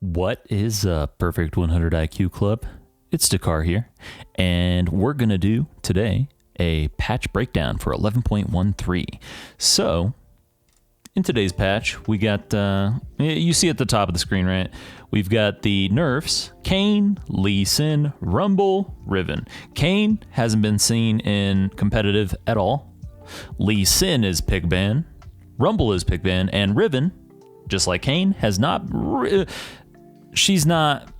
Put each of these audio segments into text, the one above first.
What is a perfect 100 IQ club? It's Dekar here, and we're going to do today a patch breakdown for 11.13. So, in today's patch, we got, you see at the top of the screen, right? We've got the nerfs, Kayn, Lee Sin, Rumble, Riven. Kayn hasn't been seen in competitive at all. Lee Sin is pick ban, Rumble is pick ban, and Riven, just like Kayn, has not... she's not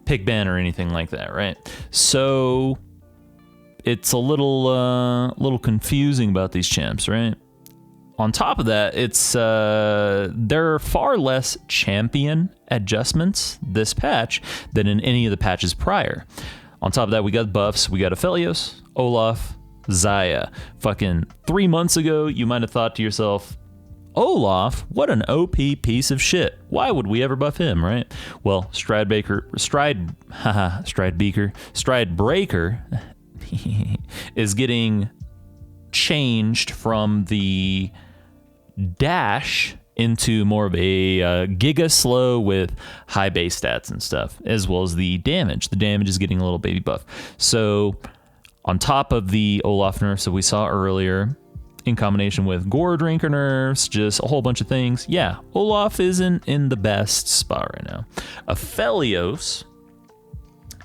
pick ban or anything like that, right? So it's a little confusing about these champs, right? On top of that, it's there are far less champion adjustments this patch than in any of the patches prior. On top of that, we got buffs. We got Aphelios, Olaf, Xayah. Fucking 3 months ago, you might have thought to yourself, Olaf, what an OP piece of shit. Why would we ever buff him, right? Well, Stridebreaker is getting changed from the dash into more of a giga slow with high base stats and stuff, as well as the damage. The damage is getting a little baby buff. So on top of the Olaf nerfs that we saw earlier, in combination with gore drinker nerfs, just a whole bunch of things. Yeah, Olaf isn't in the best spot right now. Aphelios,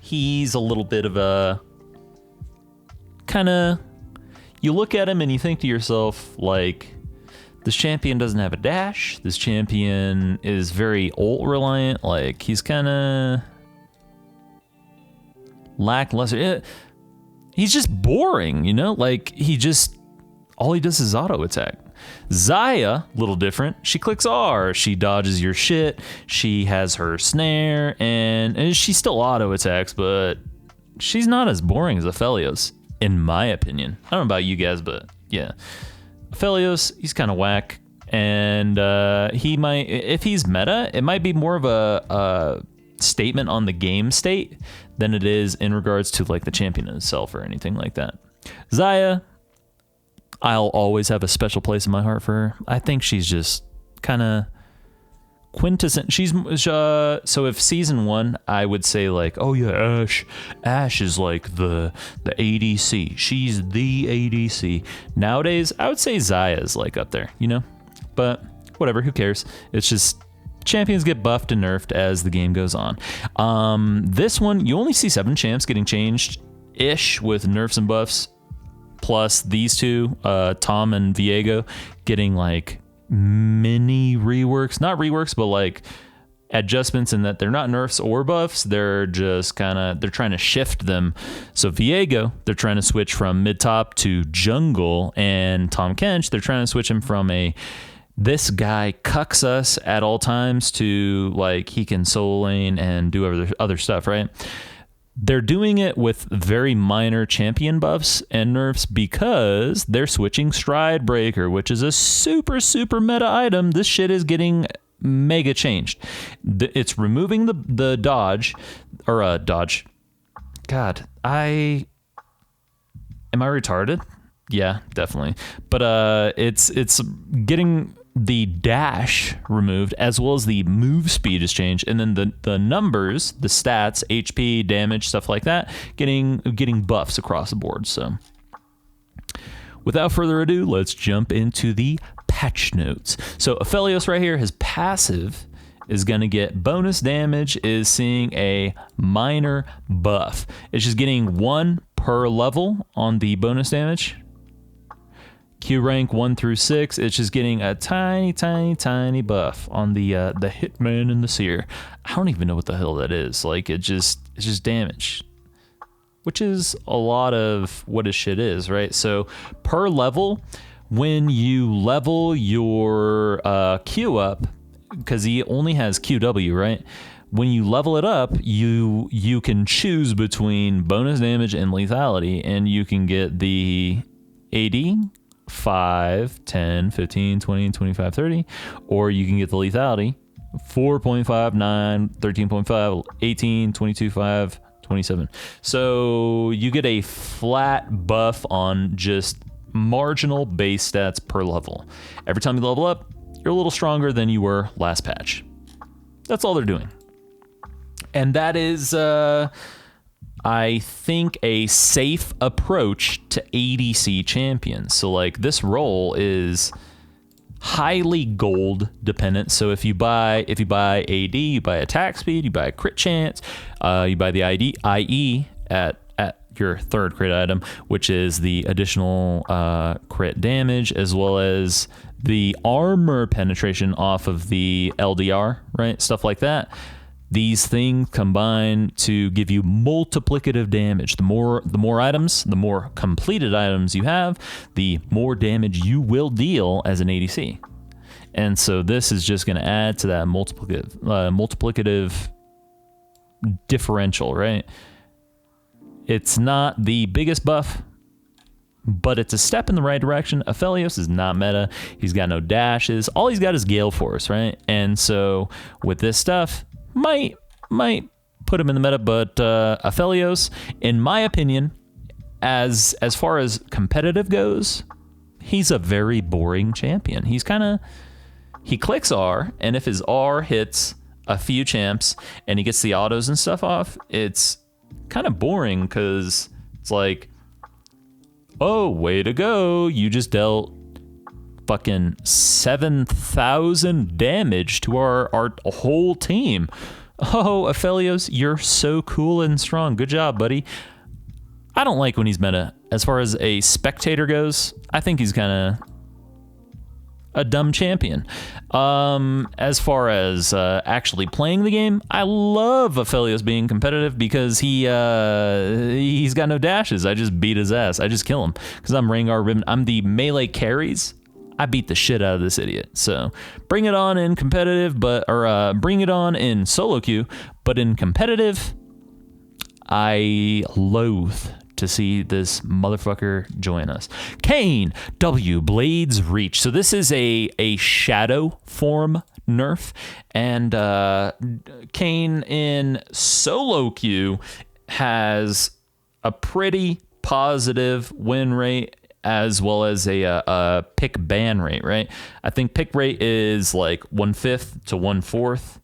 he's a little bit of a kind of, you look at him and you think to yourself, like, this champion doesn't have a dash. This champion is very ult reliant. Like, he's kind of lackluster. He's just boring, you know? Like, all he does is auto attack. Xayah, little different. She clicks R. She dodges your shit. She has her snare, and she still auto attacks, but she's not as boring as Aphelios, in my opinion. I don't know about you guys, but yeah. Aphelios, he's kind of whack, and he might, if he's meta, it might be more of a statement on the game state than it is in regards to like the champion itself or anything like that. Xayah, I'll always have a special place in my heart for her. I think she's just kind of quintessent. She's so if season 1, I would say like, oh yeah, Ashe is like the ADC. She's the ADC. Nowadays, I would say Xayah is like up there, you know. But whatever, who cares? It's just champions get buffed and nerfed as the game goes on. This one, you only see 7 champs getting changed ish with nerfs and buffs. Plus these two, Tahm and Viego, getting like mini reworks. Not reworks, but like adjustments in that they're not nerfs or buffs. They're just they're trying to shift them. So Viego, they're trying to switch from mid-top to jungle. And Tahm Kench, they're trying to switch him from this guy cucks us at all times to like he can solo lane and do other stuff, right? They're doing it with very minor champion buffs and nerfs because they're switching Stridebreaker, which is a super, super meta item. This shit is getting mega changed. It's removing the dodge, or dodge. God, am I retarded? Yeah, definitely. But it's getting the dash removed, as well as the move speed is changed, and then the numbers, the stats, HP, damage, stuff like that, getting buffs across the board. So without further ado, let's jump into the patch notes. So Aphelios right here, his passive is going to get bonus damage, is seeing a minor buff. It's just getting 1 per level on the bonus damage. Q rank 1 through 6, it's just getting a tiny buff on the Hitman and the Seer. I don't even know what the hell that is. Like it's just damage, which is a lot of what his shit is, right? So per level, when you level your Q up, because he only has QW, right? When you level it up, you can choose between bonus damage and lethality, and you can get the AD 5, 10, 15, 20, 25, 30, or you can get the lethality 4.5, 9, 13.5, 18, 22, 5, 27. So you get a flat buff on just marginal base stats per level. Every time you level up, you're a little stronger than you were last patch. That's all they're doing. And that is, I think, a safe approach to ADC champions. So like this role is highly gold dependent. So if you buy AD, you buy attack speed, you buy crit chance, you buy the IE at your third crit item, which is the additional crit damage, as well as the armor penetration off of the LDR, right? Stuff like that. These things combine to give you multiplicative damage. The more items, the more completed items you have, the more damage you will deal as an ADC. And so this is just going to add to that multiplicative differential, right? It's not the biggest buff, but it's a step in the right direction. Aphelios is not meta. He's got no dashes. All he's got is Gale Force, right? And so with this stuff, might put him in the meta, but Aphelios, in my opinion, as far as competitive goes, he's a very boring champion. He clicks R, and if his R hits a few champs and he gets the autos and stuff off, it's kind of boring because it's like, oh, way to go, you just dealt fucking 7,000 damage to our whole team. Oh, Aphelios, you're so cool and strong. Good job, buddy. I don't like when he's meta. As far as a spectator goes, I think he's kind of a dumb champion. As far as actually playing the game, I love Aphelios being competitive because he's got no dashes. I just beat his ass. I just kill him because I'm rengar Riven. I'm the melee carries. I beat the shit out of this idiot. So bring it on in competitive, bring it on in solo queue, but in competitive, I loathe to see this motherfucker join us. Kayn, W, Blades Reach. So this is a shadow form nerf, and Kayn in solo queue has a pretty positive win rate as well as a pick ban rate, right? I think pick rate is like 1/5 to 1/4.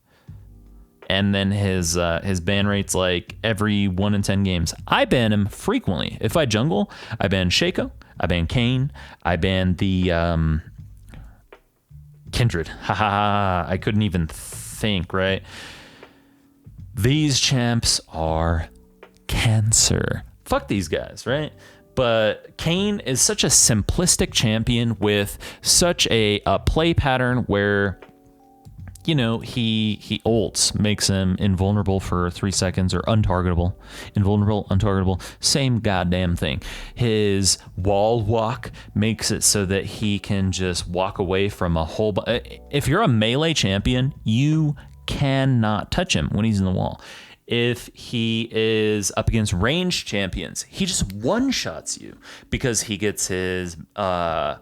And then his ban rate's like every 1 in 10 games. I ban him frequently. If I jungle, I ban Shaco, I ban Kayn, I ban the Kindred. Haha, I couldn't even think, right? These champs are cancer. Fuck these guys, right? But Kayn is such a simplistic champion with such a play pattern where, you know, he ults, makes him invulnerable for 3 seconds, or untargetable. Invulnerable, untargetable, same goddamn thing. His wall walk makes it so that he can just walk away from a whole... If you're a melee champion, you cannot touch him when he's in the wall. If he is up against ranged champions, he just one-shots you because he gets his... I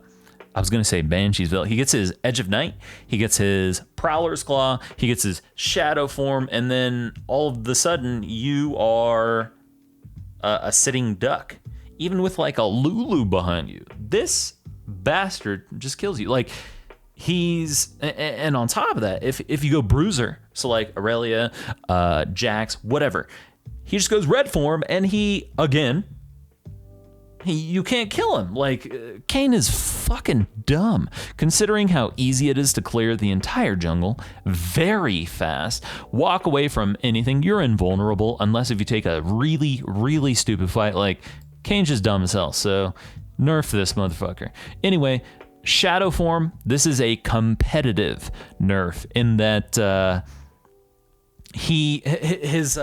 was going to say Banshee's Veil. He gets his Edge of Night. He gets his Prowler's Claw. He gets his Shadow form. And then all of a sudden, you are a sitting duck. Even with like a Lulu behind you. This bastard just kills you. Like, and on top of that, if you go Bruiser, so like Aurelia, Jax, whatever, he just goes red form, and you can't kill him. Like, Kayn is fucking dumb, considering how easy it is to clear the entire jungle very fast. Walk away from anything. You're invulnerable, unless if you take a really, really stupid fight. Like, Kayn's just dumb as hell, so nerf this motherfucker. Anyway, Shadow form, this is a competitive nerf in that his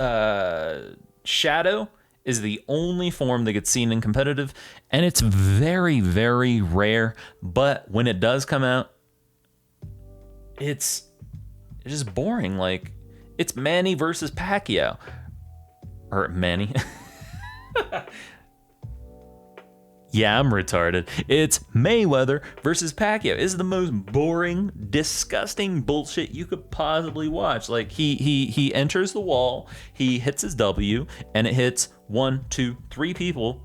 Shadow is the only form that gets seen in competitive, and it's very, very rare. But when it does come out, it's just boring. Like, it's Manny versus Pacquiao, or Manny. Yeah, I'm retarded. It's Mayweather versus Pacquiao. It's the most boring, disgusting bullshit you could possibly watch. Like, he enters the wall, he hits his W, and it hits 1, 2, 3 people,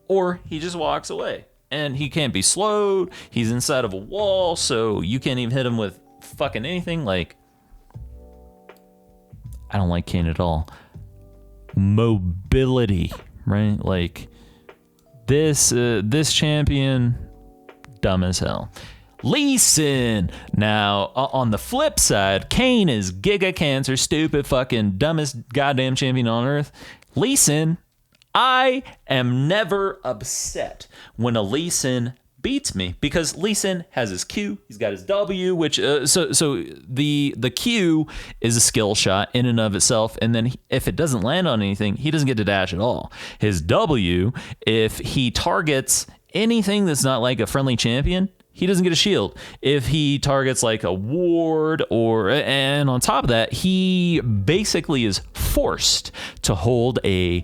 or he just walks away. And he can't be slowed. He's inside of a wall, so you can't even hit him with fucking anything. Like, I don't like Kayn at all. Mobility, right? Like this champion, dumb as hell. Lee Sin. Now, on the flip side, Kayn is giga cancer, stupid, fucking dumbest goddamn champion on earth. Lee Sin, I am never upset when a Lee Sin beats me, because Lee Sin has his Q, he's got his W, which so the Q is a skill shot in and of itself, and then if it doesn't land on anything, he doesn't get to dash at all. His W, if he targets anything that's not like a friendly champion, he doesn't get a shield. If he targets like a ward and on top of that, he basically is forced to hold a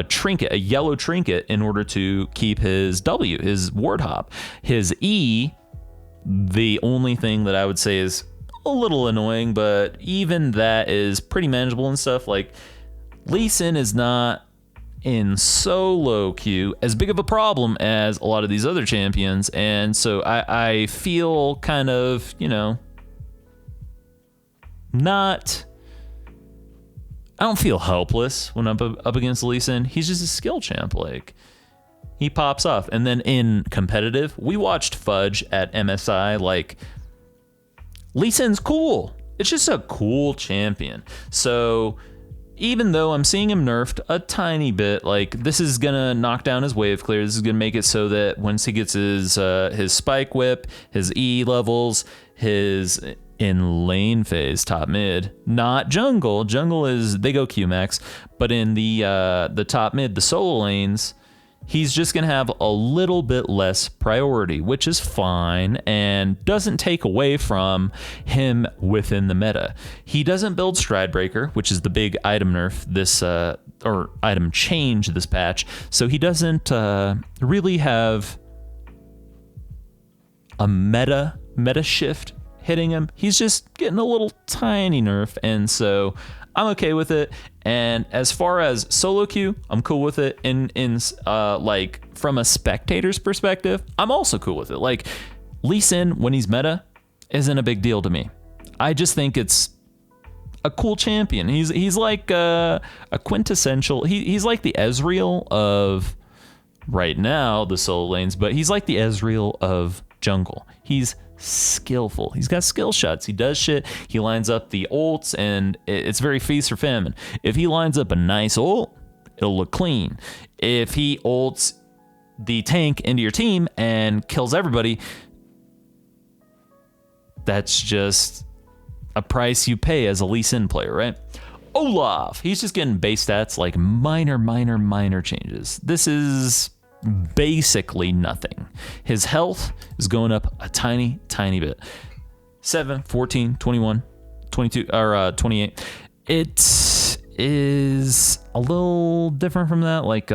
trinket, a yellow trinket, in order to keep his W, his ward hop. His E, the only thing that I would say is a little annoying, but even that is pretty manageable and stuff. Like, Lee Sin is not in solo queue as big of a problem as a lot of these other champions, and so I feel kind of, not, I don't feel helpless when I'm up against Lee Sin. He's just a skill champ. Like, he pops off. And then in competitive, we watched Fudge at MSI. Like, Lee Sin's cool. It's just a cool champion. So even though I'm seeing him nerfed a tiny bit, like, this is gonna knock down his wave clear. This is gonna make it so that once he gets his spike whip, his E levels, his in lane phase, top mid, not jungle. Jungle is, they go Q-max, but in the top mid, the solo lanes, he's just gonna have a little bit less priority, which is fine and doesn't take away from him within the meta. He doesn't build Stridebreaker, which is the big item nerf this or item change this patch, so he doesn't really have a meta shift hitting him. He's just getting a little tiny nerf, and so I'm okay with it. And as far as solo queue, I'm cool with it. In like, from a spectator's perspective, I'm also cool with it. Like, Lee Sin, when he's meta, isn't a big deal to me. I just think it's a cool champion. He's like a quintessential. He's like the Ezreal of right now, the solo lanes, but he's like the Ezreal of jungle. He's skillful. He's got skill shots. He does shit. He lines up the ults, and it's very feast or famine. If he lines up a nice ult, it'll look clean. If he ults the tank into your team and kills everybody, that's just a price you pay as a Lee Sin player, right? Olaf, he's just getting base stats, like minor changes. This is basically nothing. His health is going up a tiny bit. 7, 14, 21, 22, or 28. It is a little different from that. Like,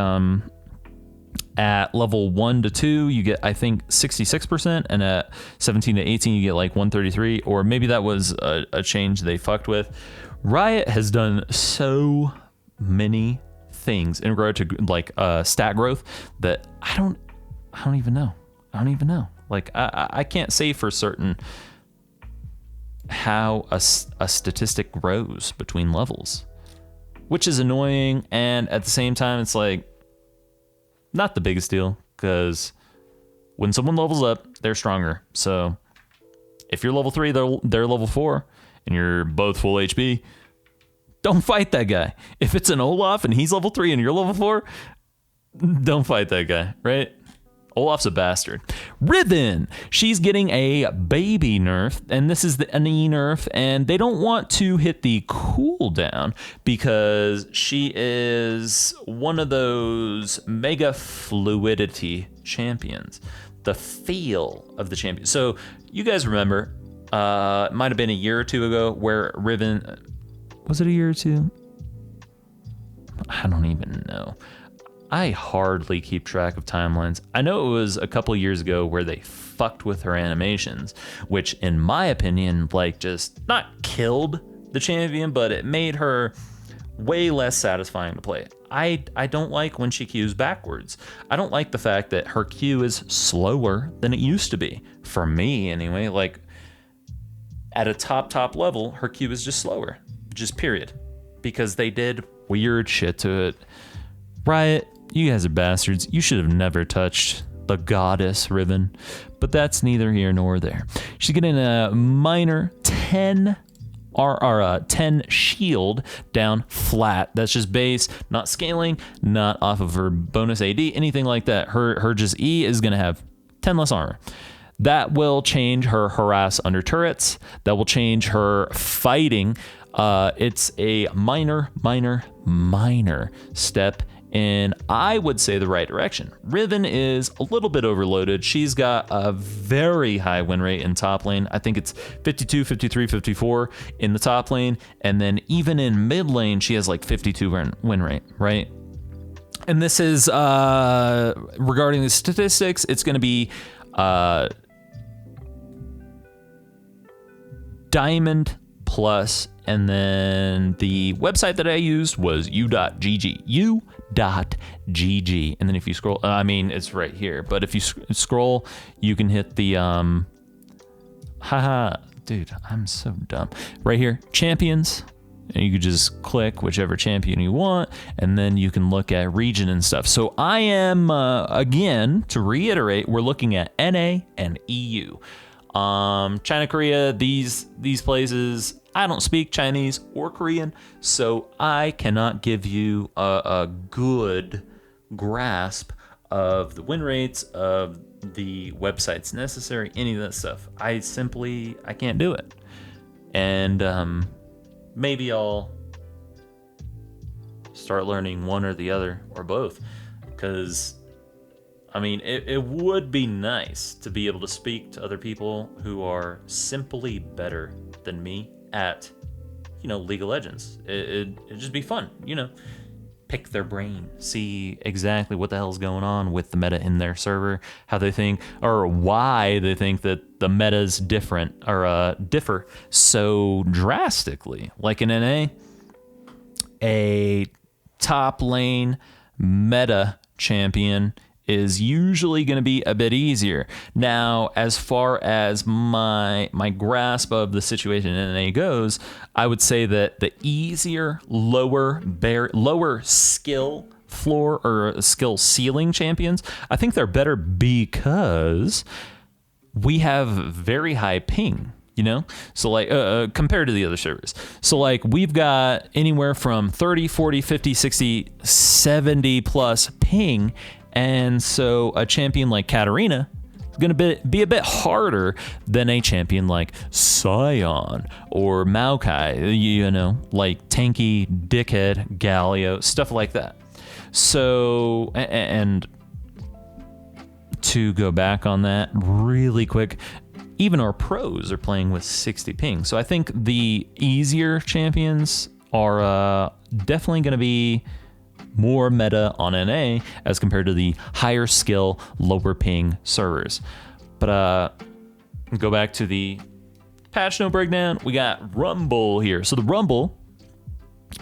at level 1 to 2, you get, I think, 66%, and at 17 to 18, you get like 133, or maybe that was a change they fucked with. Riot has done so many things in regard to like stat growth that I don't even know. Like, I can't say for certain how a statistic grows between levels, which is annoying, and at the same time it's like not the biggest deal, because when someone levels up, they're stronger. So if you're level 3, they're level 4, and you're both full HP, don't fight that guy. If it's an Olaf and he's level 3 and you're level 4, don't fight that guy, right? Olaf's a bastard. Riven, she's getting a baby nerf, and this is an E nerf, and they don't want to hit the cooldown because she is one of those mega fluidity champions. The feel of the champion. So you guys remember, it might have been a year or two ago where Riven, was it a year or two? I don't even know. I hardly keep track of timelines. I know it was a couple years ago where they fucked with her animations, which in my opinion, like, just not killed the champion, but it made her way less satisfying to play. I don't like when she queues backwards. I don't like the fact that her queue is slower than it used to be. For me, anyway, like, at a top level, her queue is just slower. just period, because they did weird shit to it. Riot, you guys are bastards. You should have never touched the goddess Riven, but that's neither here nor there. She's getting a minor 10 10 shield down flat. That's just base, not scaling, not off of her bonus AD, anything like that. Her just E is gonna have 10 less armor. That will change her harass under turrets. That will change her fighting. It's a minor step in, I would say, the right direction. Riven is a little bit overloaded. She's got a very high win rate in top lane. I think it's 52, 53, 54 in the top lane. And then even in mid lane, she has like 52 win rate, right? And this is, regarding the statistics, it's going to be Diamond Plus, and then the website that I used was u.gg, u.gg. And then if you scroll, I mean, it's right here, but if you scroll, you can hit the, dude, I'm so dumb. Right here, champions, and you could just click whichever champion you want, and then you can look at region and stuff. So I am, again, to reiterate, we're looking at NA and EU. China, Korea, these places, I don't speak Chinese or Korean, so I cannot give you a good grasp of the win rates, of the websites necessary, any of that stuff. I can't do it. And maybe I'll start learning one or the other, or both, because I mean, it would be nice to be able to speak to other people who are simply better than me at, League of Legends. It'd just be fun, pick their brain, see exactly what the hell's going on with the meta in their server, how they think, or why they think that the meta's different, or differ so drastically. Like in NA, a top lane meta champion is usually going to be a bit easier. Now, as far as my grasp of the situation in NA goes, I would say that the easier, lower skill floor or skill ceiling champions, I think they're better because we have very high ping. So like compared to the other servers. So like we've got anywhere from 30, 40, 50, 60, 70 plus ping. And so a champion like Katarina is going to be a bit harder than a champion like Sion or Maokai, like tanky, dickhead, Galio, stuff like that. So, and to go back on that really quick, even our pros are playing with 60 ping. So I think the easier champions are definitely going to be more meta on NA as compared to the higher skill, lower ping servers. But go back to the patch note breakdown. We got Rumble here. So the Rumble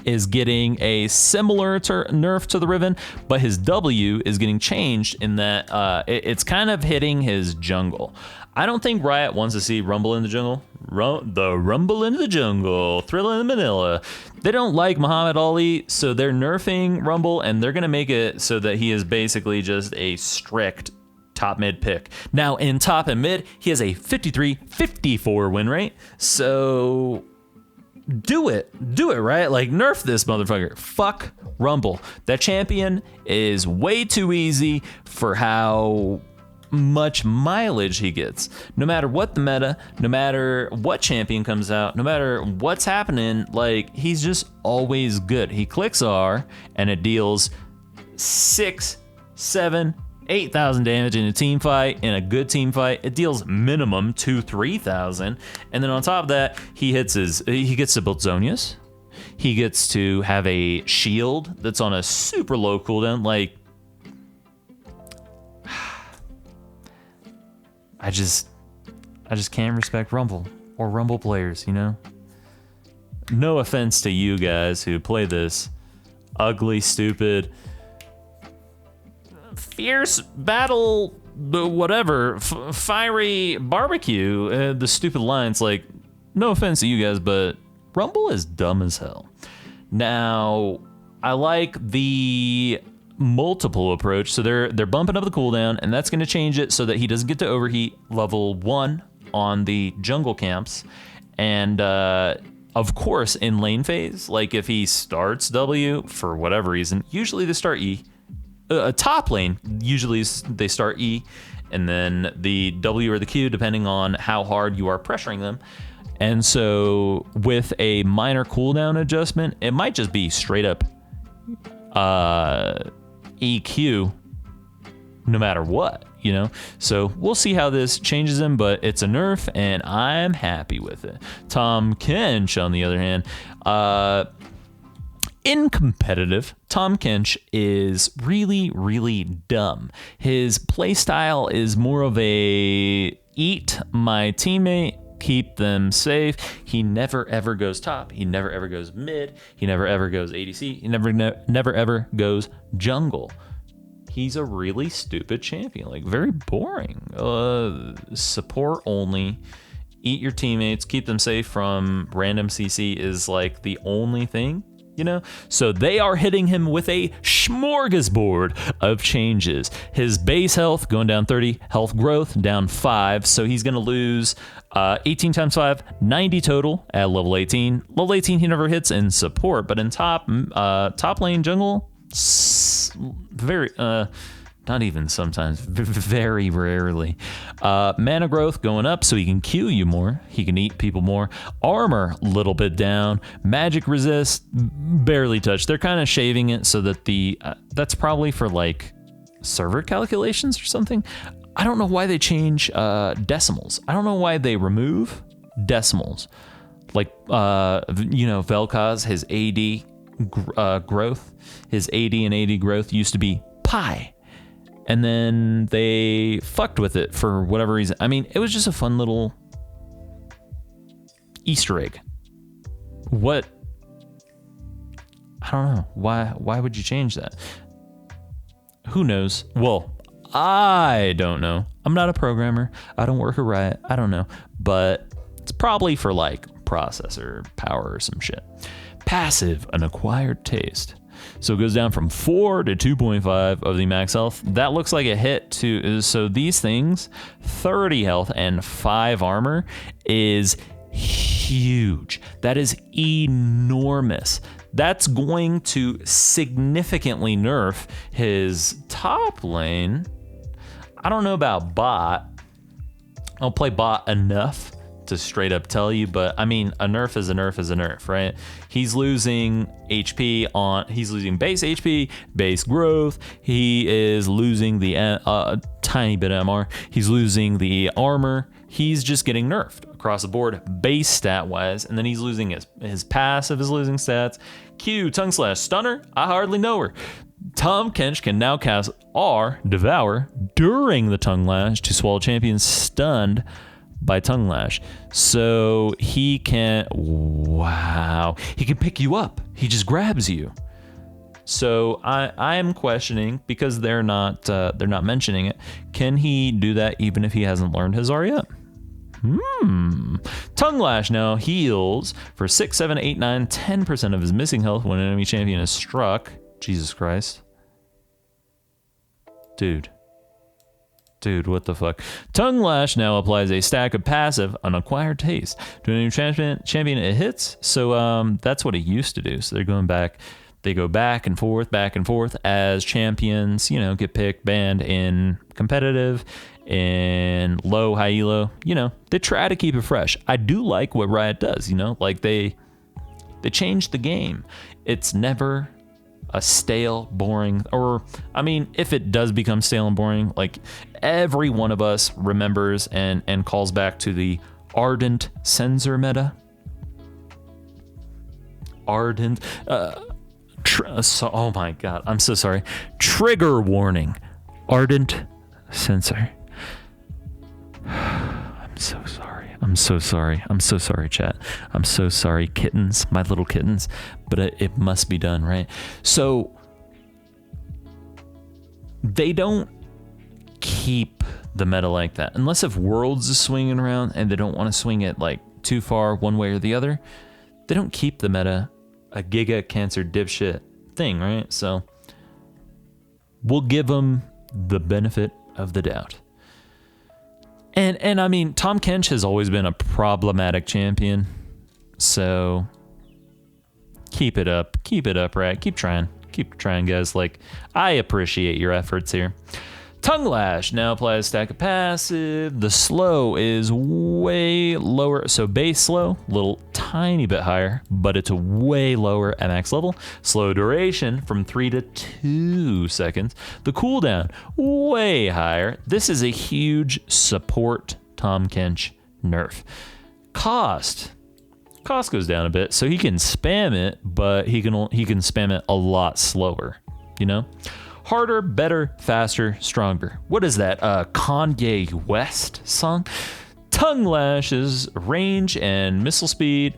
is getting a similar nerf to the Riven, but his W is getting changed in that it's kind of hitting his jungle. I don't think Riot wants to see Rumble in the jungle. The Rumble in the jungle, Thrilla in Manila. They don't like Muhammad Ali, so they're nerfing Rumble, and they're going to make it so that he is basically just a strict top mid pick. Now, in top and mid, he has a 53-54 win rate, so do it, right? Like, nerf this motherfucker. Fuck Rumble. That champion is way too easy for how much mileage he gets. No matter what the meta, no matter what champion comes out, no matter what's happening, like, he's just always good. He clicks R and it deals 6, 7, 8,000 damage in a team fight. In a good team fight, it deals minimum 2,000-3,000. And then on top of that, he gets to build Zonias. He gets to have a shield that's on a super low cooldown. Like, I just can't respect Rumble or Rumble players, No offense to you guys who play this ugly, stupid, fierce battle, whatever, fiery barbecue, the stupid lines. Like, no offense to you guys, but Rumble is dumb as hell. Now, I like the multiple approach. So they're bumping up the cooldown, and that's going to change it so that he doesn't get to overheat level 1 on the jungle camps. And of course, in lane phase, like if he starts W for whatever reason, usually they start E. Top lane, usually they start E, and then the W or the Q, depending on how hard you are pressuring them. And so with a minor cooldown adjustment, it might just be straight up EQ no matter what, you know? So we'll see how this changes him, but it's a nerf and I'm happy with it. Tahm Kench, on the other hand, in competitive, Tahm Kench is really, really dumb. His playstyle is more of a eat my teammate, keep them safe. He never ever goes top. He never ever goes mid. He never ever goes ADC. He never ever goes jungle. He's a really stupid champion, like very boring. Support only. Eat your teammates, keep them safe from random CC is like the only thing, you know? So they are hitting him with a smorgasbord of changes. His base health going down 30, health growth down 5, so he's gonna lose 18 times 5, 90 total at level 18. Level 18 he never hits in support, but in top lane jungle, very not even sometimes, very rarely. Mana growth going up so he can Q you more. He can eat people more. Armor, little bit down. Magic resist, barely touched. They're kind of shaving it so that that's probably for like server calculations or something. I don't know why they change decimals. I don't know why they remove decimals. Like, Vel'Koz, his AD growth, his AD and AD growth used to be pi. And then they fucked with it for whatever reason. I mean, it was just a fun little Easter egg. What? I don't know. Why would you change that? Who knows? Well, I don't know. I'm not a programmer. I don't work at Riot. I don't know. But it's probably for like processor power or some shit. Passive, an acquired taste. So it goes down from 4 to 2.5 of the max health. That looks like a hit to, so these things, 30 health and 5 armor is huge. That is enormous. That's going to significantly nerf his top lane. I don't know about bot. I don't play bot enough to straight up tell you, but I mean, a nerf is a nerf is a nerf, right? He's losing HP he's losing base HP, base growth. He is losing the tiny bit of MR. He's losing the armor. He's just getting nerfed across the board, base stat wise, and then he's losing his passive is losing stats. Q, tongue slash, stunner. I hardly know her. Tahm Kench can now cast R, devour, during the tongue lash to swallow champions stunned by tongue lash. So he can, he can pick you up. He just grabs you. So I am questioning, because they're not mentioning it, can he do that even if he hasn't learned his R yet? Tongue lash now heals for 6, 7, 8, 9, 10% of his missing health when an enemy champion is struck. Jesus Christ. Dude, what the fuck? Tongue lash now applies a stack of passive, an acquired taste to a new champion it hits. So that's what it used to do. So they're going back. They go back and forth as champions, get picked, banned in competitive, in low, high elo. They try to keep it fresh. I do like what Riot does, like they changed the game. It's never a stale, boring, or I mean, if it does become stale and boring, like every one of us remembers and calls back to the Ardent Censor meta. Ardent, oh my God, I'm so sorry. Trigger warning, Ardent Censor. I'm so sorry. I'm so sorry, chat. I'm so sorry, kittens, my little kittens. But it must be done, right? So they don't keep the meta like that. Unless if Worlds is swinging around and they don't want to swing it like too far one way or the other, they don't keep the meta a giga cancer dipshit thing, right? So we'll give them the benefit of the doubt. And I mean, Tahm Kench has always been a problematic champion. So keep it up, right? Keep trying, guys. Like, I appreciate your efforts here. Tongue Lash now applies stack of passive. The slow is way lower. So base slow, little tiny bit higher, but it's way lower at max level. Slow duration from 3 to 2 seconds. The cooldown, way higher. This is a huge support Tahm Kench nerf. Cost goes down a bit, so he can spam it, but he can spam it a lot slower, you know? Harder, better, faster, stronger. What is that? Kanye West song? Tongue Lash's range and missile speed,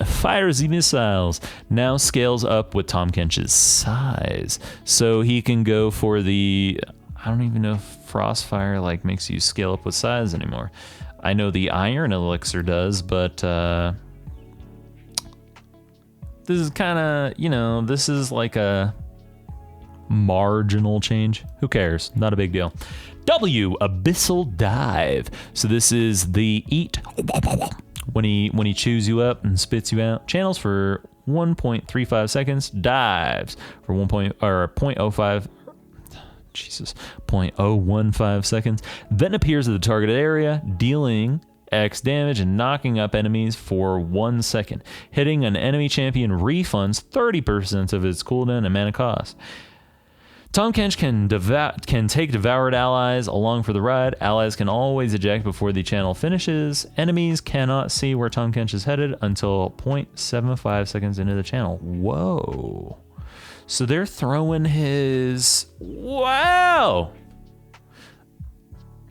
fires the missiles, now scales up with Tahm Kench's size. So he can go for the, I don't even know if Frostfire like makes you scale up with size anymore. I know the Iron Elixir does, but this is kind of, you know, this is like a marginal change. Who cares? Not a big deal. W, Abyssal Dive. So this is the eat when he chews you up and spits you out. Channels for 1.35 seconds. Dives for 0.015 seconds. Then appears at the targeted area, dealing X damage and knocking up enemies for 1 second. Hitting an enemy champion refunds 30% of its cooldown and mana cost. Tahm Kench can take devoured allies along for the ride. Allies can always eject before the channel finishes. Enemies cannot see where Tahm Kench is headed until 0.75 seconds into the channel. Whoa. So they're throwing his... Wow!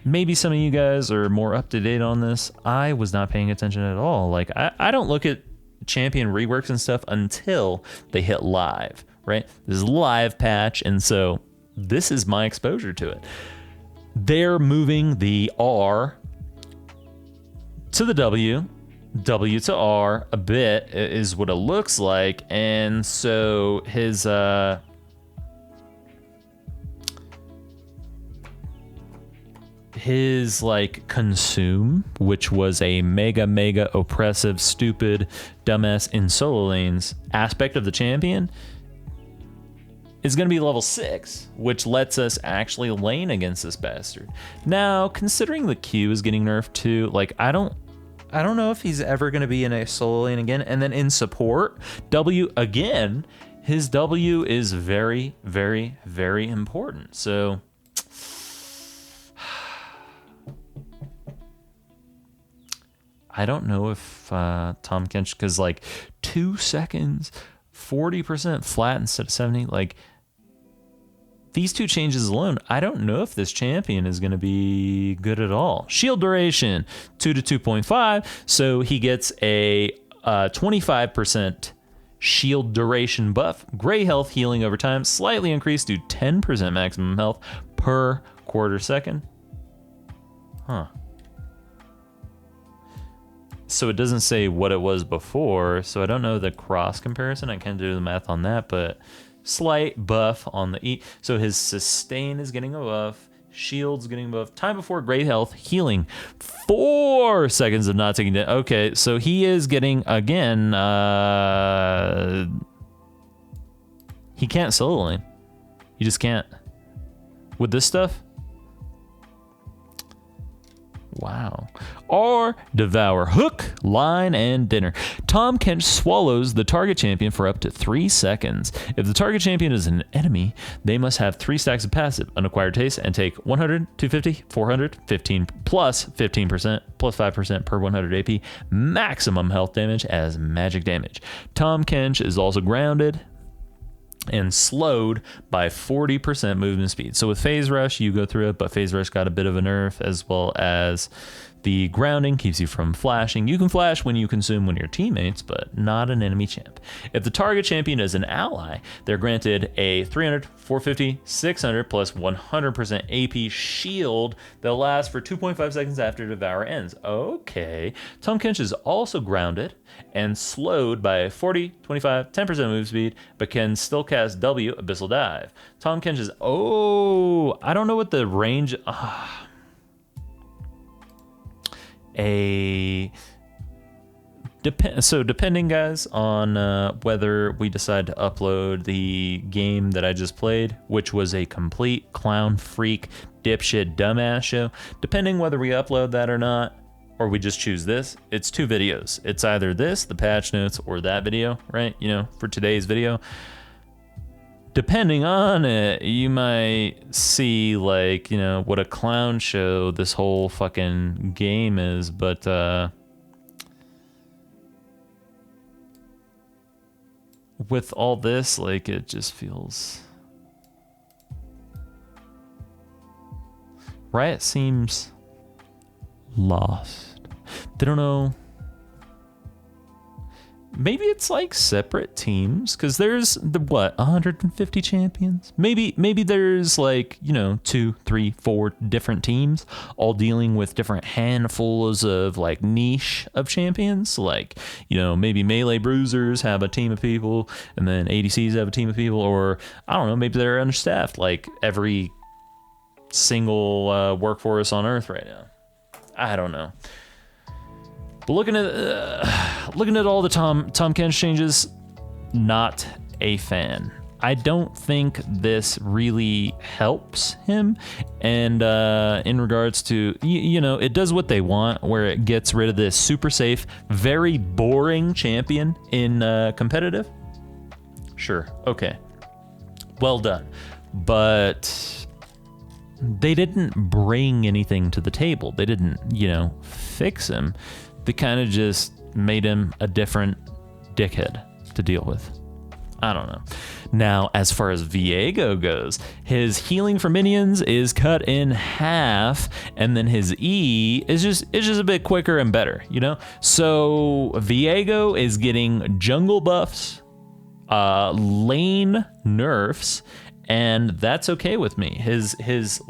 Maybe some of you guys are more up to date on this. I was not paying attention at all. Like, I don't look at champion reworks and stuff until they hit live. Right? This is live patch, and so this is my exposure to it. They're moving the R to the W to R a bit is what it looks like, and so his like consume, which was a mega oppressive, stupid, dumbass in solo lanes aspect of the champion, is going to be level 6, which lets us actually lane against this bastard. Now, considering the Q is getting nerfed too, like I don't know if he's ever going to be in a solo lane again. And then in support, W again, his W is very important. So I don't know if Tahm Kench, because like 2 seconds, 40% flat instead of 70, like these two changes alone, I don't know if this champion is going to be good at all. Shield duration, 2 to 2.5. So he gets a 25% shield duration buff. Gray health healing over time, slightly increased to 10% maximum health per quarter second. Huh. So it doesn't say what it was before. So I don't know the cross comparison. I can't do the math on that, but slight buff on the E. So his sustain is getting a buff, shield's getting a buff, time before great health, healing 4 seconds of not taking damage. Okay, so he is getting again he can't solo lane. He just can't with this stuff. Wow. Or devour hook, line, and dinner. Tahm Kench swallows the target champion for up to 3 seconds. If the target champion is an enemy, they must have 3 stacks of passive, unacquired taste, and take 100, 250, 400, 15 plus 15% plus 5% per 100 AP maximum health damage as magic damage. Tahm Kench is also grounded and slowed by 40% movement speed. So with Phase Rush, you go through it, but Phase Rush got a bit of a nerf, as well as The grounding keeps you from flashing. You can flash when you consume one of your teammates, but not an enemy champ. If the target champion is an ally, they're granted a 300, 450, 600 plus 100% AP shield that'll last for 2.5 seconds after Devour ends. Okay. Tahm Kench is also grounded and slowed by 40, 25, 10% move speed, but can still cast W, Abyssal Dive. Tahm Kench is, I don't know what the range, depending, guys, on whether we decide to upload the game that I just played, which was a complete clown freak dipshit dumbass show, depending whether we upload that or not, or we just choose this, it's 2 videos. It's either this, the patch notes, or that video, right? You know, for today's video. Depending on it, you might see, like, you know, what a clown show this whole fucking game is, but with all this, like, it just feels... Riot seems lost. They don't know... Maybe it's like separate teams, because there's 150 champions. Maybe there's like, you know, 2, 3, 4 different teams all dealing with different handfuls of like niche of champions. Like, you know, maybe melee bruisers have a team of people, and then ADCs have a team of people, or I don't know, maybe they're understaffed like every single workforce on Earth right now. I don't know. But looking at all the Tahm Kench changes, not a fan. I don't think this really helps him. And in regards to, you know, it does what they want, where it gets rid of this super safe, very boring champion in competitive. Sure, okay. Well done. But they didn't bring anything to the table. They didn't, you know, fix him. They kind of just made him a different dickhead to deal with. I don't know. Now, as far as Viego goes, his healing for minions is cut in half, and then his E is just a bit quicker and better, you know? So Viego is getting jungle buffs, lane nerfs, and that's okay with me. His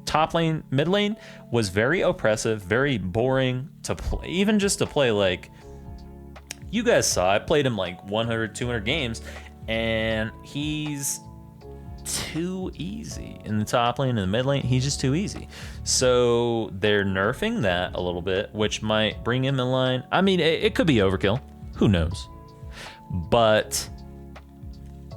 top lane, mid lane was very oppressive, very boring to play, even just to play. Like, you guys saw, I played him like 100, 200 games, and he's too easy in the top lane and the mid lane. He's just too easy. So they're nerfing that a little bit, which might bring him in line. I mean, it could be overkill. Who knows? But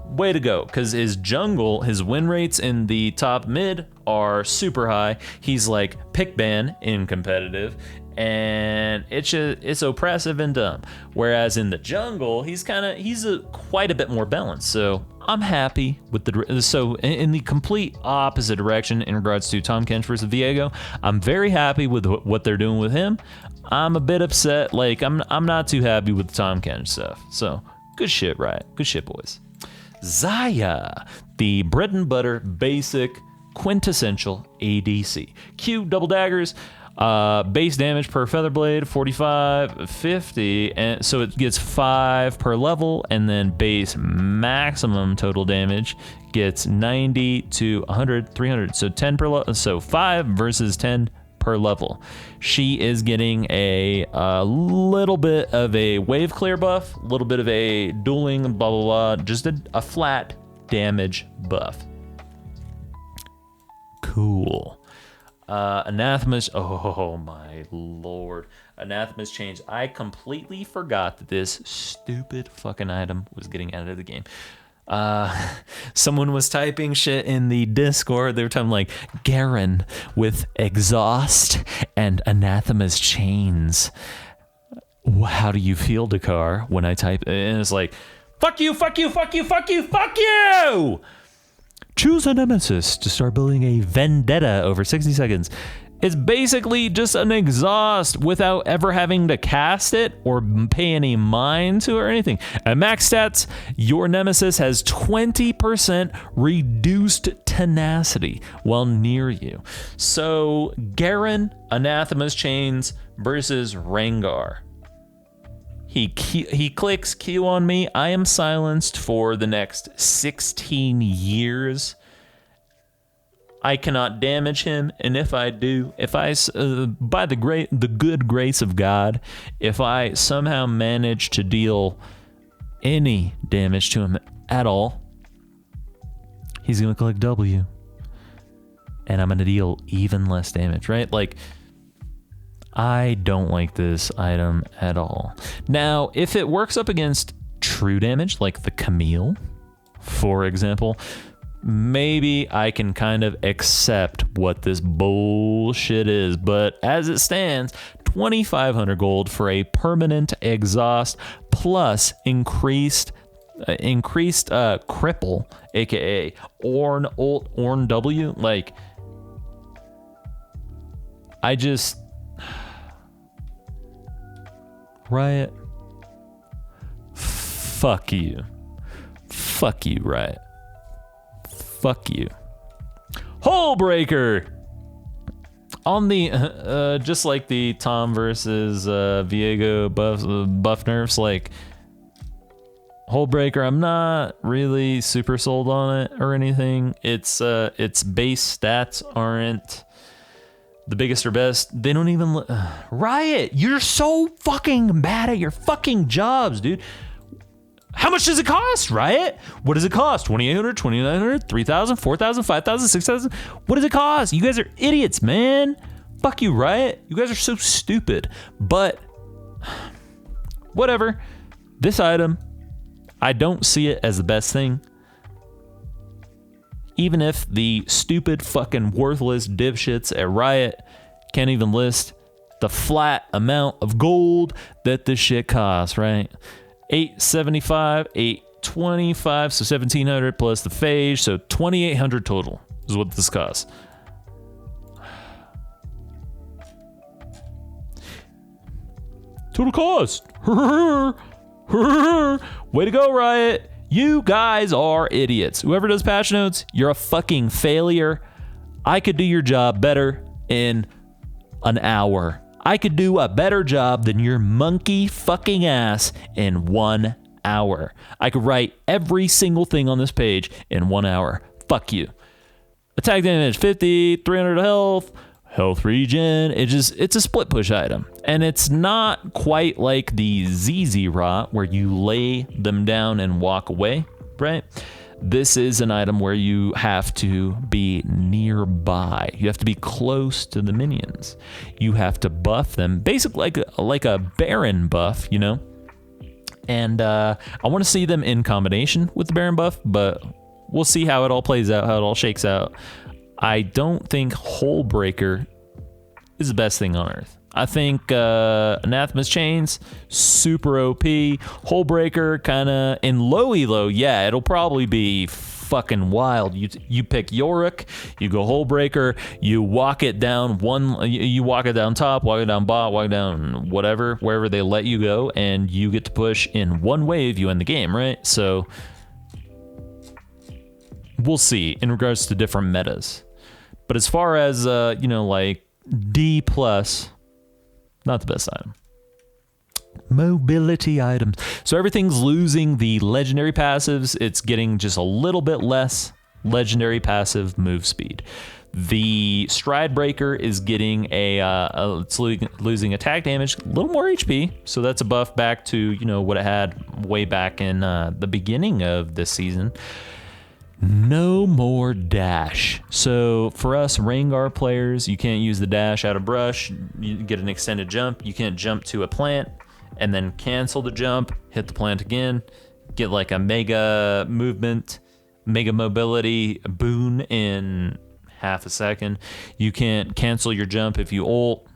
way to go, because his jungle, his win rates in the top mid are super high. He's like pick ban in competitive, and it's oppressive and dumb. Whereas in the jungle, he's quite a bit more balanced. So I'm happy with so in the complete opposite direction in regards to Tahm Kench versus Viego, I'm very happy with what they're doing with him. I'm a bit upset. Like, I'm not too happy with the Tahm Kench stuff. So good shit, right? Good shit, boys. Xayah, the bread and butter, basic, quintessential ADC. Q, double daggers, base damage per feather blade, 45, 50, and so it gets 5 per level, and then base maximum total damage gets 90 to 100, 300, so 10 per level, so 5 versus 10 per level. She is getting a little bit of a wave clear buff, a little bit of a dueling, blah, blah, blah, just a flat damage buff. Cool. Anathema's, oh my lord. Anathema's changed. I completely forgot that this stupid fucking item was getting added to the game. Someone was typing shit in the Discord. They were talking like Garen with exhaust and Anathema's chains. How do you feel, Dekar? When I type, and it's like, fuck you, fuck you, fuck you, fuck you, fuck you! Choose a nemesis to start building a vendetta over 60 seconds. It's basically just an exhaust without ever having to cast it or pay any mind to it or anything. At max stats, your nemesis has 20% reduced tenacity while near you. So Garen, Anathema's Chains versus Rengar. He clicks Q on me. I am silenced for the next 16 years. I cannot damage him, and if I do, by the good grace of God, if I somehow manage to deal any damage to him at all, he's gonna click W, and I'm gonna deal even less damage, right? Like, I don't like this item at all. Now, if it works up against true damage, like the Camille, for example, maybe I can kind of accept what this bullshit is, but as it stands, 2,500 gold for a permanent exhaust plus increased cripple, aka Orn W. Like, I just Riot, fuck you, Riot. Fuck you. Hulkbreaker! On the, just like the Tahm versus Viego buff nerfs, like, Hulkbreaker, I'm not really super sold on it or anything. Its base stats aren't the biggest or best. They don't even... Riot, you're so fucking bad at your fucking jobs, dude. How much does it cost, Riot? What does it cost? 2,800, 2,900, 3,000, 4,000, 5,000, 6,000? What does it cost? You guys are idiots, man. Fuck you, Riot. You guys are so stupid. But whatever. This item, I don't see it as the best thing. Even if the stupid fucking worthless dipshits at Riot can't even list the flat amount of gold that this shit costs, right? 875, 825, so 1,700 plus the phage, so 2,800 total is what this costs. Total cost. Way to go, Riot. You guys are idiots. Whoever does patch notes, you're a fucking failure. I could do your job better in an hour. I could do a better job than your monkey fucking ass in 1 hour. I could write every single thing on this page in 1 hour. Fuck you. Attack damage 50, 300 health regen. It's a split push item. And it's not quite like the ZZ Rot where you lay them down and walk away, right? This is an item where you have to be nearby. You have to be close to the minions. You have to buff them, basically like a Baron buff, you know? And I want to see them in combination with the Baron buff, but we'll see how it all plays out, how it all shakes out. I don't think Hulkbreaker is the best thing on Earth. I think Anathema's Chains, super OP. Hulkbreaker, kind of in low elo, yeah, it'll probably be fucking wild. You pick Yorick, you go Hulkbreaker, you walk it down you walk it down top, walk it down bot, walk it down whatever, wherever they let you go, and you get to push in one wave, you end the game, right? So we'll see in regards to different metas. But as far as, like D+, not the best item. Mobility items. So everything's losing the legendary passives. It's getting just a little bit less legendary passive move speed. The Stridebreaker is getting it's losing attack damage, a little more HP. So that's a buff back to, what it had way back in the beginning of this season. No more dash. So for us Rengar players, you can't use the dash out of brush. You get an extended jump. You can't jump to a plant and then cancel the jump, hit the plant again, get like a mega movement, mega mobility boon in half a second. You can't cancel your jump if you ult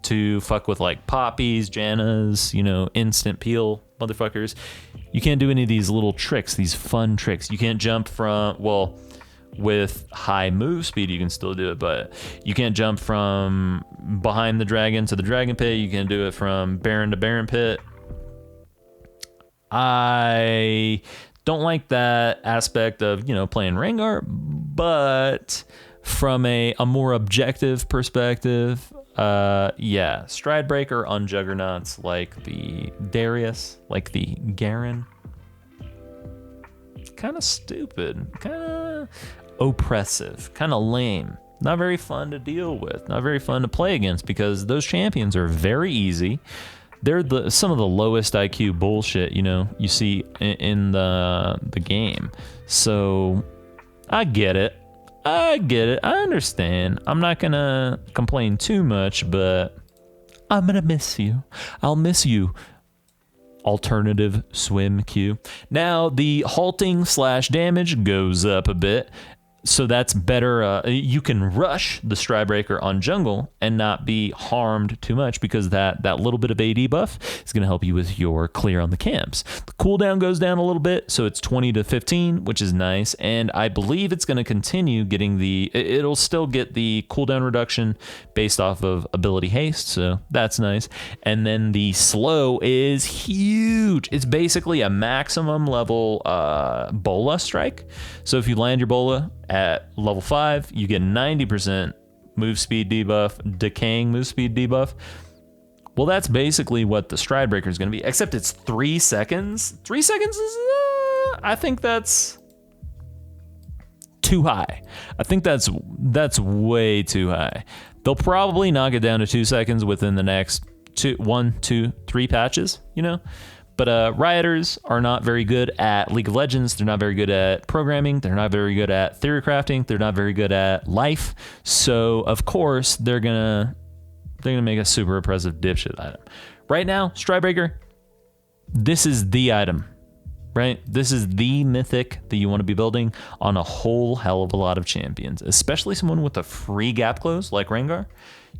to fuck with like poppies, Jannas, instant peel motherfuckers. You can't do any of these little tricks, these fun tricks. You can't jump from, with high move speed, you can still do it, but you can't jump from behind the dragon to the dragon pit. You can do it from baron to baron pit. I don't like that aspect of, playing rengar, but from a more objective perspective, Stridebreaker on juggernauts like the Darius, like the Garen, kind of stupid, kind of oppressive, kind of lame, not very fun to deal with, not very fun to play against, because those champions are very easy. They're some of the lowest IQ bullshit you see in the game. So I get it. I understand. I'm not gonna complain too much, but I'm gonna miss you. I'll miss you. Alternative swim queue. Now the halting / damage goes up a bit, so that's better. You can rush the Stridebreaker on jungle and not be harmed too much, because that little bit of AD buff is going to help you with your clear on the camps. The cooldown goes down a little bit, so it's 20 to 15, which is nice, and I believe it's going to continue getting it'll still get the cooldown reduction based off of ability haste, so that's nice. And then the slow is huge. It's basically a maximum level bola strike. So if you land your bola at level 5, you get 90% move speed debuff, decaying move speed debuff. Well, that's basically what the Stridebreaker is going to be, except it's 3 seconds. 3 seconds is, I think that's too high. I think that's way too high. They'll probably knock it down to 2 seconds within the next 1, 2, 3 patches, But rioters are not very good at League of Legends. They're not very good at programming. They're not very good at theory crafting. They're not very good at life. So of course they're gonna make a super oppressive dipshit item. Right now, Stridebreaker, this is the item, right? This is the mythic that you want to be building on a whole hell of a lot of champions, especially someone with a free gap close like Rengar.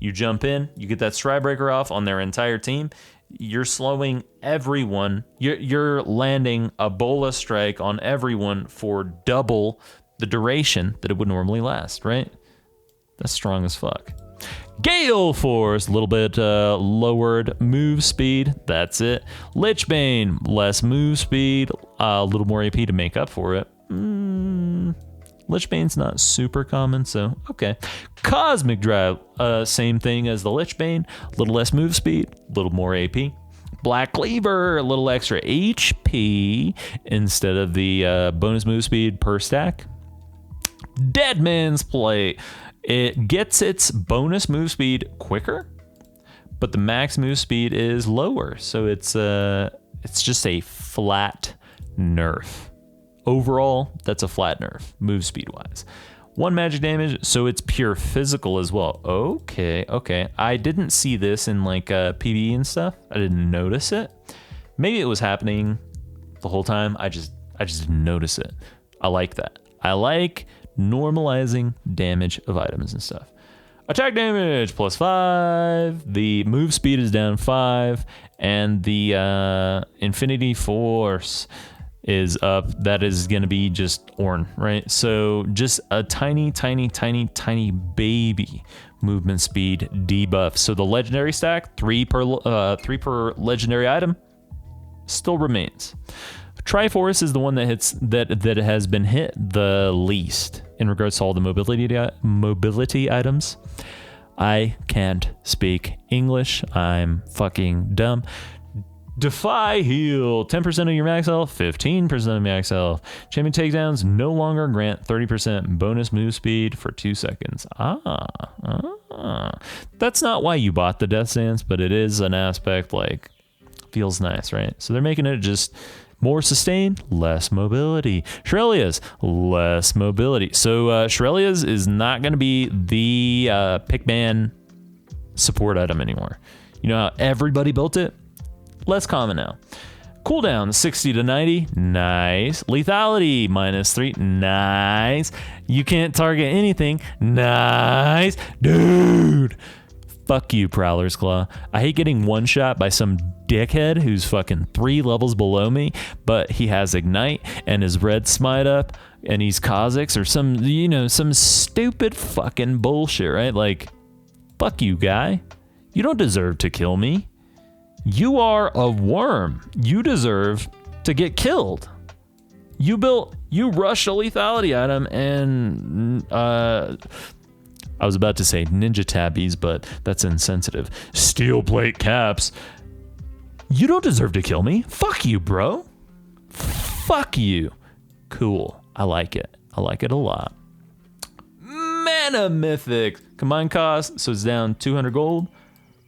You jump in, you get that Stridebreaker off on their entire team. You're slowing everyone. You're landing a bola strike on everyone for double the duration that it would normally last, right? That's strong as fuck. Gale Force, a little bit lowered move speed. That's it. Lichbane, less move speed, a little more AP to make up for it. Lichbane's not super common, so okay. Cosmic Drive, same thing as the Lichbane, a little less move speed, a little more AP. Black Cleaver, a little extra HP instead of the bonus move speed per stack. Deadman's Plate, it gets its bonus move speed quicker, but the max move speed is lower, so it's just a flat nerf. Overall, that's a flat nerf, move speed wise. 1 magic damage, so it's pure physical as well. Okay. I didn't see this in like PvE and stuff. I didn't notice it. Maybe it was happening the whole time. I just didn't notice it. I like that. I like normalizing damage of items and stuff. Attack damage +5. The move speed is down 5, and the Infinity Force is up. That is going to be just Ornn, right? So just a tiny baby movement speed debuff. So the legendary stack, 3 per legendary item, still remains. Triforce is the one that has been hit the least in regards to all the mobility items. I can't speak English. I'm fucking dumb. Defy heal, 10% of your max health, 15% of max health. Champion takedowns no longer grant 30% bonus move speed for 2 seconds. That's not why you bought the Death Stance, but it is an aspect, like, feels nice, right? So they're making it just more sustain, less mobility. Shurelya's, less mobility. So Shurelya's is not going to be the pick ban support item anymore. You know how everybody built it? Less common now. Cooldown 60 to 90, nice. Lethality -3, nice. You can't target anything, nice. Dude, Fuck you, Prowler's Claw. I hate getting one shot by some dickhead who's fucking 3 levels below me, but he has Ignite and his red smite up and he's Kha'Zix or some, you know, some stupid fucking bullshit, right? Like, fuck you, guy. You don't deserve to kill me. You are a worm. You deserve to get killed. You rushed a lethality item and, I was about to say ninja tabbies, but that's insensitive. Steel plate caps. You don't deserve to kill me. Fuck you, bro. Fuck you. Cool. I like it. I like it a lot. Mana Mythic. Combined cost, so it's down 200 gold.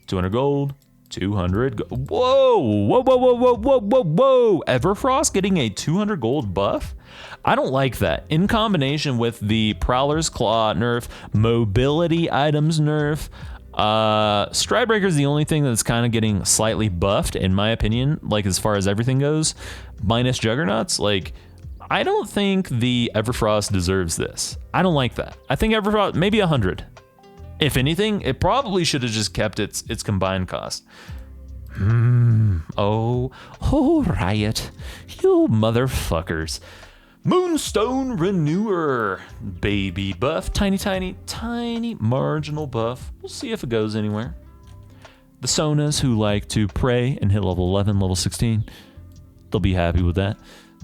200 gold. 200 gold. Whoa. Whoa, whoa, whoa, whoa, whoa, whoa, whoa. Everfrost getting a 200 gold buff? I don't like that. In combination with the Prowler's Claw nerf, mobility items nerf, Stridebreaker is the only thing that's kind of getting slightly buffed, in my opinion, like as far as everything goes, minus Juggernauts. Like, I don't think the Everfrost deserves this. I don't like that. I think Everfrost, maybe 100. If anything, it probably should have just kept its combined cost. Oh, Riot. You motherfuckers. Moonstone Renewer. Baby buff. Tiny marginal buff. We'll see if it goes anywhere. The Sonas who like to pray and hit level 11, level 16, they'll be happy with that.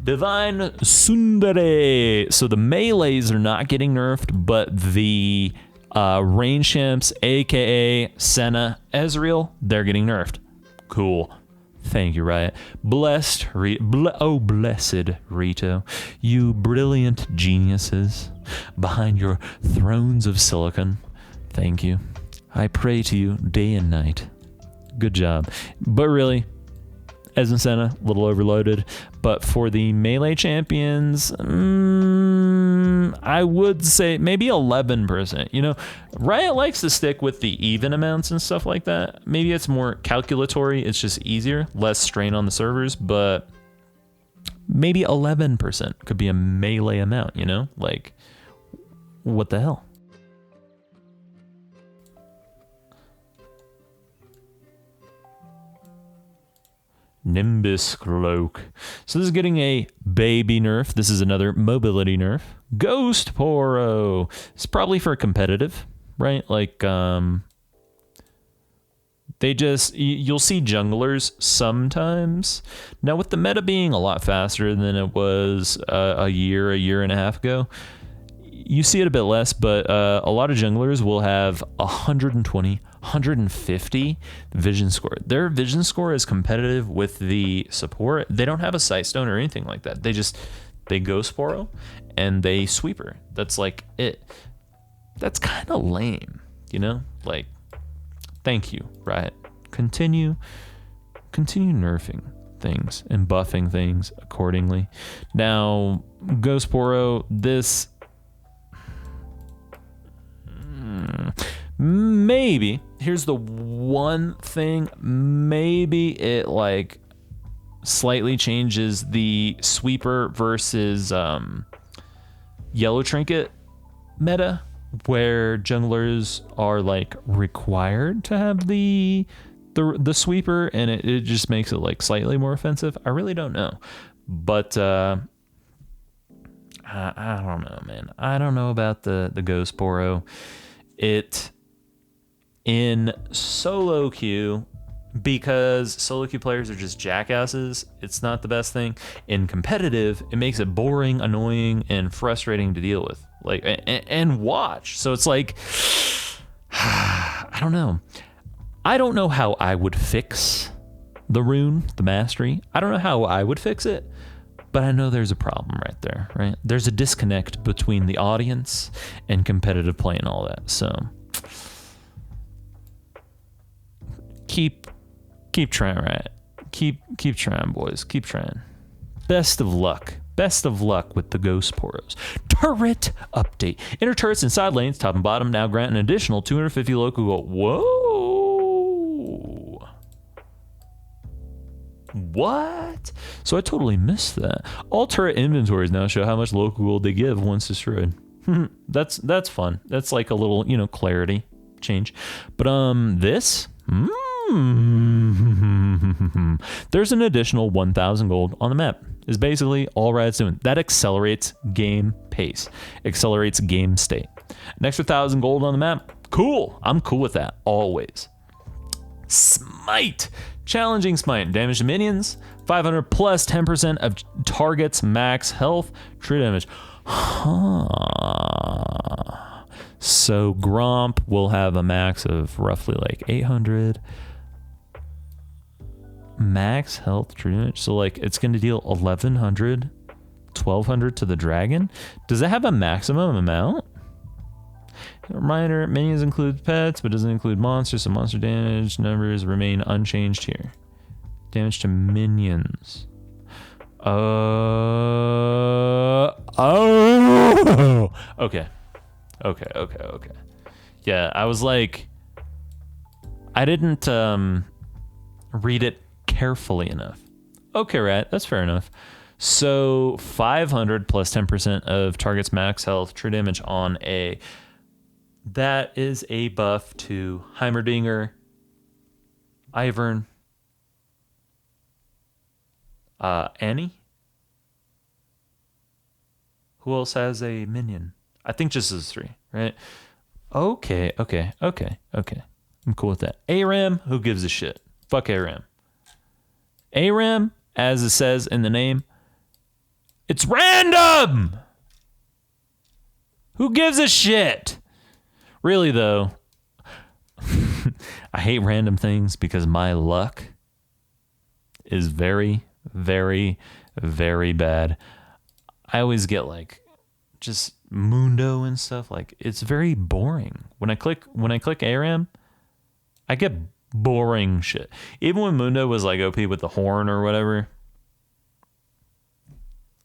Divine Sundere. So the melees are not getting nerfed, but the range champs, aka Senna, Ezreal, they're getting nerfed. Cool. Thank you, Riot. Blessed Rito, you brilliant geniuses behind your thrones of silicon. Thank you. I pray to you day and night. Good job. But really, Ez and Senna, a little overloaded. But for the melee champions, I would say maybe 11%. You know, Riot likes to stick with the even amounts and stuff like that. Maybe it's more calculatory. It's just easier, less strain on the servers. But maybe 11% could be a melee amount, you know? Like, what the hell? Nimbus Cloak. So this is getting a baby nerf. This is another mobility nerf. Ghost Poro. It's probably for competitive, right? Like, they just, you'll see junglers sometimes. Now with the meta being a lot faster than it was a year and a half ago, you see it a bit less, but a lot of junglers will have 120, 150 vision score. Their vision score is competitive with the support. They don't have a Sightstone or anything like that. They go Sporo and they sweeper. That's like it. That's kind of lame, you know? Like, thank you, Riot. Continue nerfing things and buffing things accordingly. Now, Ghost Poro, this maybe, here's the one thing, maybe it like slightly changes the sweeper versus yellow trinket meta, where junglers are like required to have the sweeper, and it just makes it like slightly more offensive. I really don't know, but I don't know, man. I don't know about the Ghost Poro. It in solo queue, because solo queue players are just jackasses, it's not the best thing. In competitive, it makes it boring, annoying, and frustrating to deal with, like, and watch. So it's like, I don't know. I don't know how I would fix the rune, the mastery. I don't know how I would fix it, but I know there's a problem right there, right? There's a disconnect between the audience and competitive play and all that. So keep trying, right? Keep trying, boys. Keep trying. Best of luck. Best of luck with the Ghost Poros. Turret update. Inner turrets and side lanes, top and bottom, now grant an additional 250 local gold. Whoa. What? So I totally missed that. All turret inventories now show how much local gold they give once destroyed. That's fun. That's like a little, clarity. change. But this, there's an additional 1,000 gold on the map. Is basically all Riot's doing. That accelerates game pace, accelerates game state. An extra 1,000 gold on the map. Cool. I'm cool with that always. Smite. Challenging smite. Damage to minions. 500 plus 10% of target's max health. True damage. So Gromp will have a max of roughly like 800 max health true damage. So like it's going to deal 1,100, 1,200 to the dragon. Does it have a maximum amount? Reminder, minions include pets, but doesn't include monsters, so monster damage numbers remain unchanged here. Damage to minions. Okay. Yeah, I was like, I didn't read it carefully enough. Okay, right, that's fair enough. So 500 plus 10% of target's max health, true damage on A. That is a buff to Heimerdinger, Ivern, Annie. Who else has a minion? I think just those three, right? Okay. I'm cool with that. ARAM, who gives a shit? Fuck ARAM. ARAM, as it says in the name, it's random! Who gives a shit? Really, though, I hate random things because my luck is very, very, very bad. I always get like just Mundo and stuff. Like it's very boring. When I click ARAM, I get boring shit. Even when Mundo was like OP with the horn or whatever,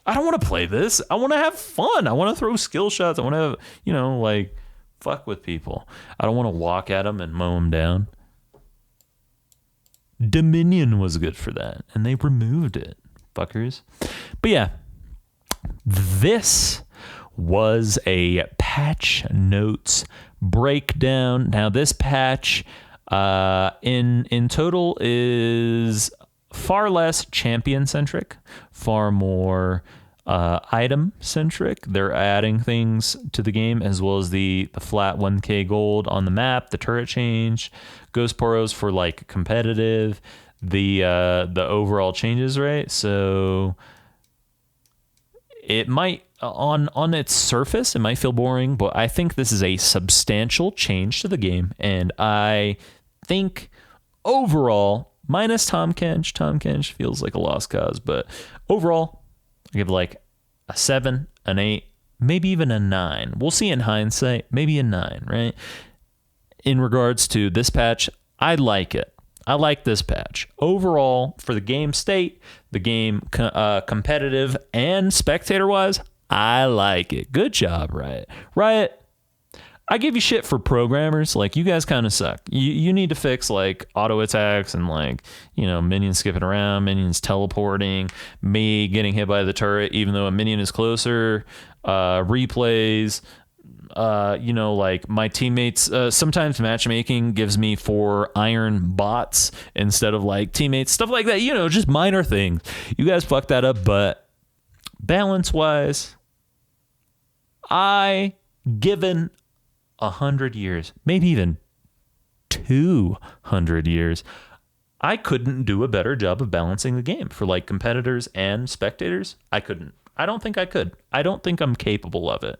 I don't want to play this. I want to have fun. I want to throw skill shots. I want to, like fuck with people. I don't want to walk at them and mow them down. Dominion was good for that, and they removed it, fuckers. But yeah, this was a patch notes breakdown. Now this patch in total is far less champion centric, far more item centric. They're adding things to the game, as well as the flat 1k gold on the map, the turret change, ghost poros for like competitive, the overall changes, right? So it might on its surface it might feel boring, but I think this is a substantial change to the game, and I think overall, minus Tahm Kench feels like a lost cause, but overall I give like a 7, an 8, maybe even a 9. We'll see in hindsight, maybe a 9, right? In regards to this patch, I like it. I like this patch. Overall, for the game state, the game competitive and spectator-wise, I like it. Good job, Riot. Riot, I give you shit for programmers. Like, you guys kind of suck. You need to fix, like, auto attacks and, like, minions skipping around, minions teleporting, me getting hit by the turret even though a minion is closer, replays, like my teammates, sometimes matchmaking gives me 4 iron bots instead of like teammates, stuff like that, just minor things. You guys fucked that up, but balance wise, given 100 years, maybe even 200 years, I couldn't do a better job of balancing the game for like competitors and spectators. I couldn't. I don't think I could. I don't think I'm capable of it,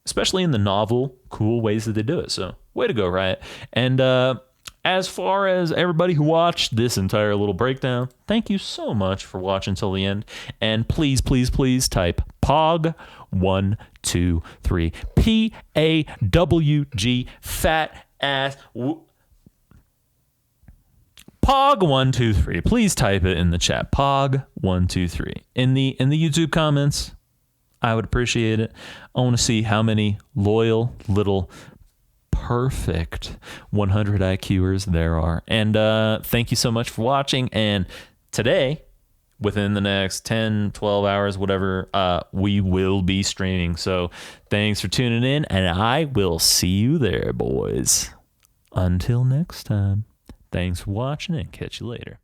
especially in the novel, cool ways that they do it. So way to go, Riot. And as far as everybody who watched this entire little breakdown, thank you so much for watching till the end. And please, please, please type POG123, PAWG, fat ass. POG123. Please type it in the chat. POG123 in the YouTube comments. I would appreciate it. I want to see how many loyal little perfect 100 IQers there are. And thank you so much for watching. And today within the next 10, 12 hours, whatever, we will be streaming. So thanks for tuning in, and I will see you there, boys. Until next time, thanks for watching, and catch you later.